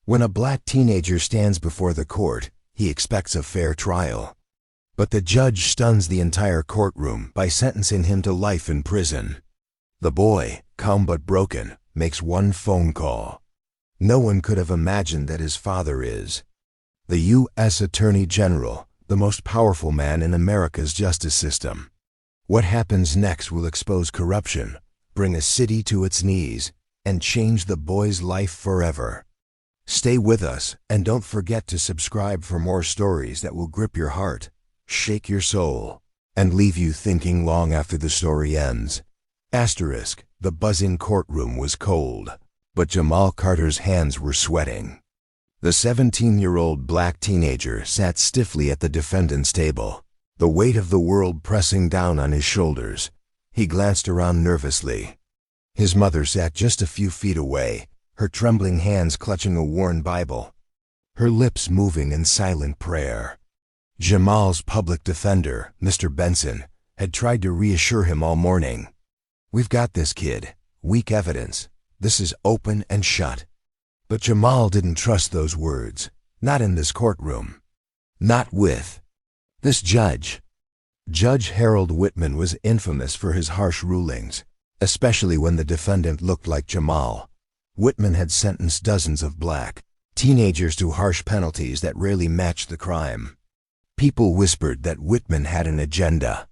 When a black teenager stands before the court, he expects a fair trial. But the judge stuns the entire courtroom by sentencing him to life in prison. The boy, calm but broken, makes one phone call. No one could have imagined that his father is the U.S. Attorney General, the most powerful man in America's justice system. What happens next will expose corruption, bring a city to its knees, and change the boy's life forever. Stay with us and don't forget to subscribe for more stories that will grip your heart, shake your soul, and leave you thinking long after the story ends. Asterisk, the buzzing courtroom was cold, but Jamal Carter's hands were sweating. The 17-year-old black teenager sat stiffly at the defendant's table, the weight of the world pressing down on his shoulders. He glanced around nervously. His mother sat just a few feet away, her trembling hands clutching a worn Bible, her lips moving in silent prayer. Jamal's public defender, Mr. Benson, had tried to reassure him all morning. "We've got this, kid. Weak evidence. This is open and shut." But Jamal didn't trust those words. Not in this courtroom. Not with this judge. Judge Harold Whitman was infamous for his harsh rulings, especially when the defendant looked like Jamal. Whitman had sentenced dozens of black teenagers to harsh penalties that rarely matched the crime. People whispered that Whitman had an agenda,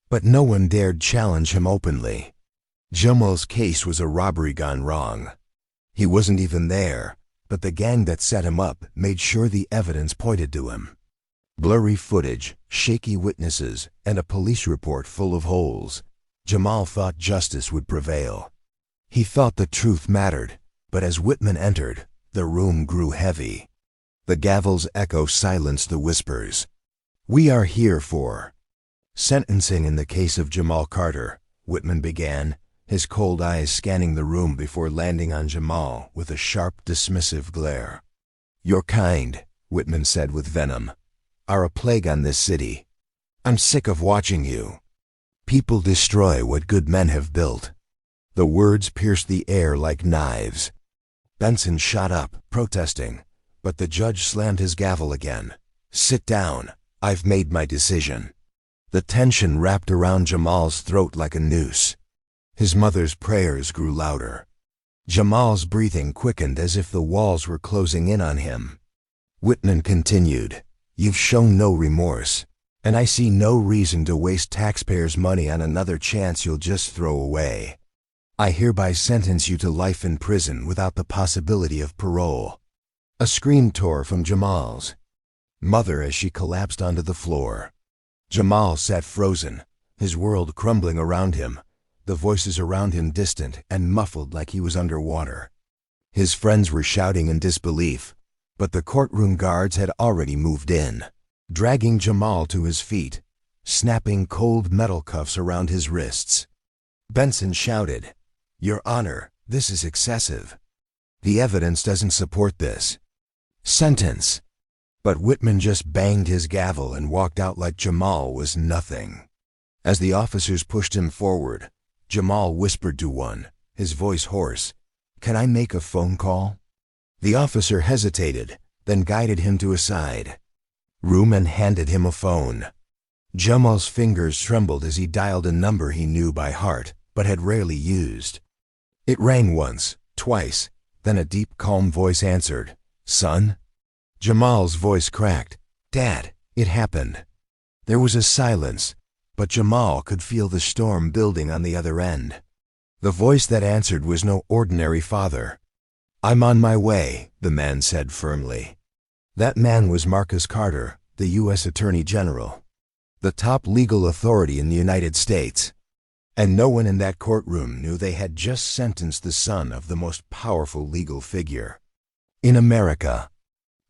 but no one dared challenge him openly. Jamal's case was a robbery gone wrong. He wasn't even there, but the gang that set him up made sure the evidence pointed to him. Blurry footage, shaky witnesses, and a police report full of holes. Jamal thought justice would prevail. He thought the truth mattered, but as Whitman entered, the room grew heavy. The gavel's echo silenced the whispers. "We are here for sentencing in the case of Jamal Carter," Whitman began, his cold eyes scanning the room before landing on Jamal with a sharp, dismissive glare. "Your kind," Whitman said with venom, "are a plague on this city. I'm sick of watching you. People destroy what good men have built." The words pierced the air like knives. Benson shot up, protesting, but the judge slammed his gavel again. "Sit down. I've made my decision." The tension wrapped around Jamal's throat like a noose. His mother's prayers grew louder. Jamal's breathing quickened as if the walls were closing in on him. Whitman continued, "You've shown no remorse, and I see no reason to waste taxpayers' money on another chance you'll just throw away. I hereby sentence you to life in prison without the possibility of parole." A scream tore from Jamal's mother as she collapsed onto the floor. Jamal sat frozen, his world crumbling around him, the voices around him distant and muffled like he was underwater. His friends were shouting in disbelief, but the courtroom guards had already moved in, dragging Jamal to his feet, snapping cold metal cuffs around his wrists. Benson shouted, "Your Honor, this is excessive. The evidence doesn't support this. Sentence." But Whitman just banged his gavel and walked out like Jamal was nothing. As the officers pushed him forward, Jamal whispered to one, his voice hoarse, "Can I make a phone call?" The officer hesitated, then guided him to a side room and handed him a phone. Jamal's fingers trembled as he dialed a number he knew by heart, but had rarely used. It rang once, twice, then a deep, calm voice answered, "Son?" Jamal's voice cracked. "Dad, it happened." There was a silence, but Jamal could feel the storm building on the other end. The voice that answered was no ordinary father. "I'm on my way," the man said firmly. That man was Marcus Carter, the U.S. Attorney General, the top legal authority in the United States. And no one in that courtroom knew they had just sentenced the son of the most powerful legal figure in America.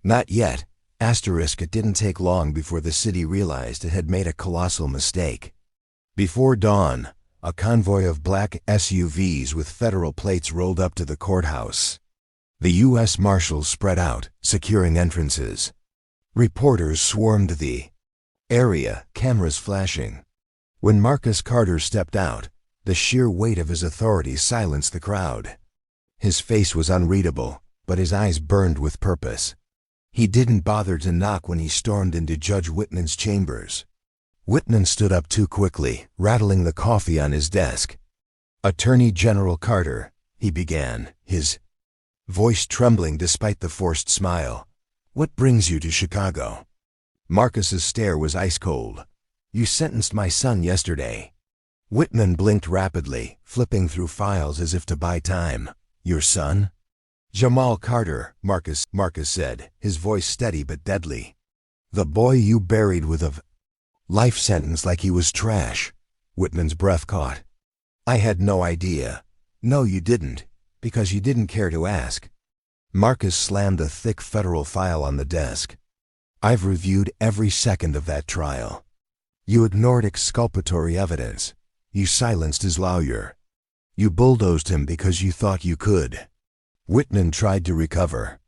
Not yet. Asterisk, it didn't take long before the city realized it had made a colossal mistake. Before dawn, a convoy of black SUVs with federal plates rolled up to the courthouse. The U.S. Marshals spread out, securing entrances. Reporters swarmed the area, cameras flashing. When Marcus Carter stepped out, the sheer weight of his authority silenced the crowd. His face was unreadable, but his eyes burned with purpose. He didn't bother to knock when he stormed into Judge Whitman's chambers. Whitman stood up too quickly, rattling the coffee on his desk. "Attorney General Carter," he began, his voice trembling despite the forced smile. "What brings you to Chicago?" Marcus's stare was ice cold. "You sentenced my son yesterday." Whitman blinked rapidly, flipping through files as if to buy time. "Your son?" "Jamal Carter," Marcus said, his voice steady but deadly. "The boy you buried with a life sentence like he was trash." Whitman's breath caught. "I had no idea." "No, you didn't, because you didn't care to ask." Marcus slammed a thick federal file on the desk. "I've reviewed every second of that trial. You ignored exculpatory evidence. You silenced his lawyer. You bulldozed him because you thought you could." Whitman tried to recover.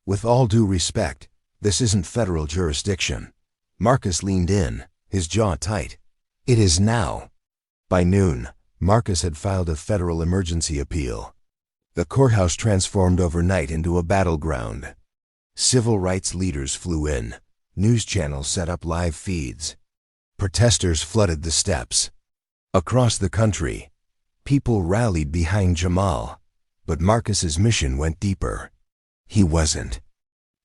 "With all due respect, this isn't federal jurisdiction." Marcus leaned in, his jaw tight. "It is now." By noon, Marcus had filed a federal emergency appeal. The courthouse transformed overnight into a battleground. Civil rights leaders flew in. News channels set up live feeds. Protesters flooded the steps. Across the country, people rallied behind Jamal, but Marcus's mission went deeper. He wasn't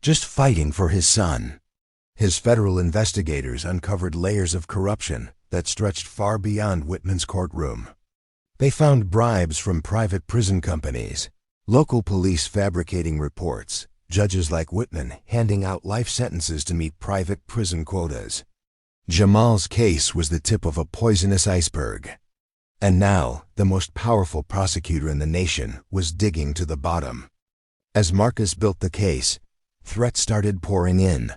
just fighting for his son. His federal investigators uncovered layers of corruption that stretched far beyond Whitman's courtroom. They found bribes from private prison companies, local police fabricating reports, judges like Whitman handing out life sentences to meet private prison quotas. Jamal's case was the tip of a poisonous iceberg. And now, the most powerful prosecutor in the nation was digging to the bottom. As Marcus built the case, threats started pouring in.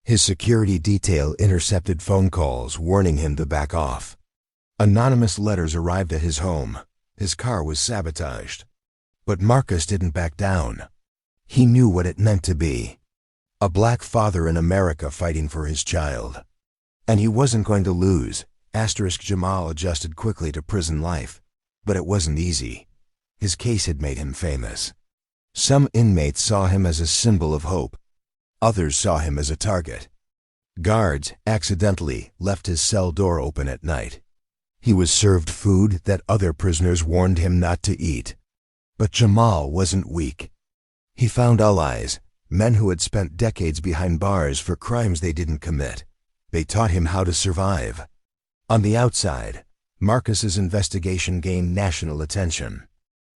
His security detail intercepted phone calls warning him to back off. Anonymous letters arrived at his home. His car was sabotaged. But Marcus didn't back down. He knew what it meant to be a black father in America fighting for his child. And he wasn't going to lose. Jamal adjusted quickly to prison life. But it wasn't easy. His case had made him famous. Some inmates saw him as a symbol of hope. Others saw him as a target. Guards accidentally left his cell door open at night. He was served food that other prisoners warned him not to eat. But Jamal wasn't weak. He found allies, men who had spent decades behind bars for crimes they didn't commit. They taught him how to survive. On the outside, Marcus's investigation gained national attention.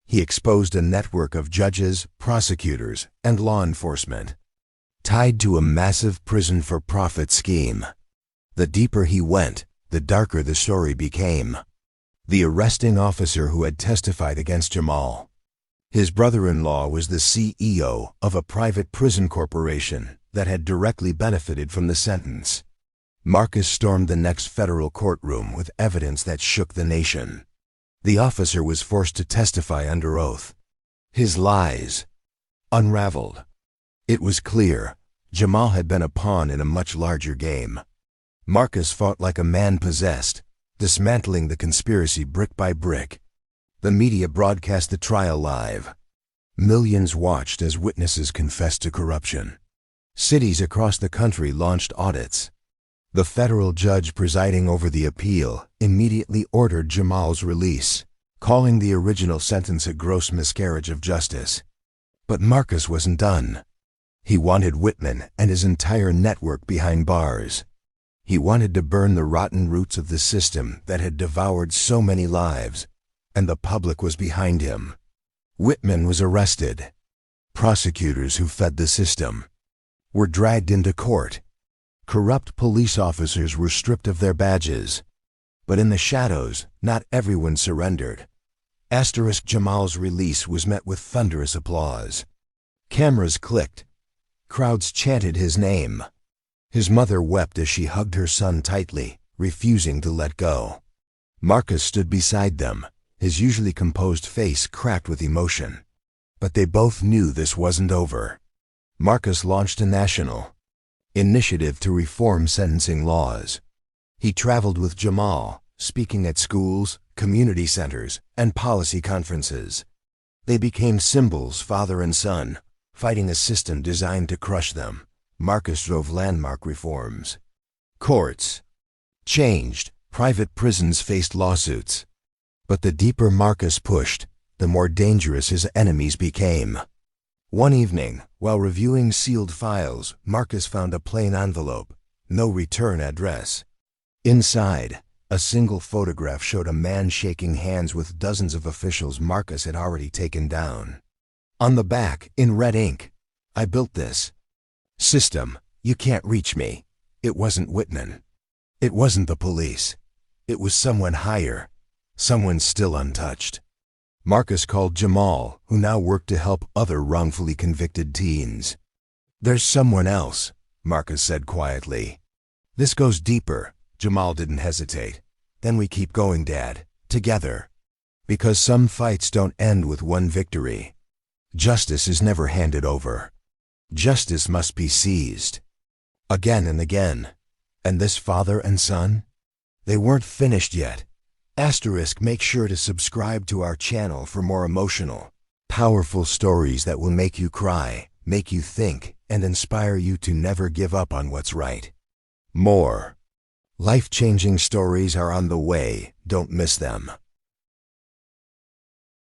He exposed a network of judges, prosecutors, and law enforcement, tied to a massive prison-for-profit scheme. The deeper he went, the darker the story became. The arresting officer who had testified against Jamal. His brother-in-law was the CEO of a private prison corporation that had directly benefited from the sentence. Marcus stormed the next federal courtroom with evidence that shook the nation. The officer was forced to testify under oath. His lies unraveled. It was clear Jamal had been a pawn in a much larger game. Marcus fought like a man possessed, dismantling the conspiracy brick by brick. The media broadcast the trial live. Millions watched as witnesses confessed to corruption. Cities across the country launched audits. The federal judge presiding over the appeal immediately ordered Jamal's release, calling the original sentence a gross miscarriage of justice. But Marcus wasn't done. He wanted Whitman and his entire network behind bars. He wanted to burn the rotten roots of the system that had devoured so many lives, and the public was behind him. Whitman was arrested. Prosecutors who fed the system were dragged into court. Corrupt police officers were stripped of their badges. But in the shadows, not everyone surrendered. Jamal's release was met with thunderous applause. Cameras clicked. Crowds chanted his name. His mother wept as she hugged her son tightly, refusing to let go. Marcus stood beside them, his usually composed face cracked with emotion. But they both knew this wasn't over. Marcus launched a national initiative to reform sentencing laws. He traveled with Jamal, speaking at schools, community centers, and policy conferences. They became symbols, father and son, Fighting a system designed to crush them, Marcus drove landmark reforms. Courts changed, private prisons faced lawsuits. But the deeper Marcus pushed, the more dangerous his enemies became. One evening, while reviewing sealed files, Marcus found a plain envelope, no return address. Inside, a single photograph showed a man shaking hands with dozens of officials Marcus had already taken down. On the back, in red ink, "I built this system. You can't reach me." It wasn't Whitman. It wasn't the police. It was someone higher, someone still untouched. Marcus called Jamal, who now worked to help other wrongfully convicted teens. "There's someone else," Marcus said quietly. "This goes deeper." Jamal didn't hesitate. "Then we keep going, Dad, together. Because some fights don't end with one victory. Justice is never handed over. Justice must be seized. Again and again. And this father and son? They weren't finished yet. Make sure to subscribe to our channel for more emotional, powerful stories that will make you cry, make you think, and inspire you to never give up on what's right. More life-changing stories are on the way. Don't miss them.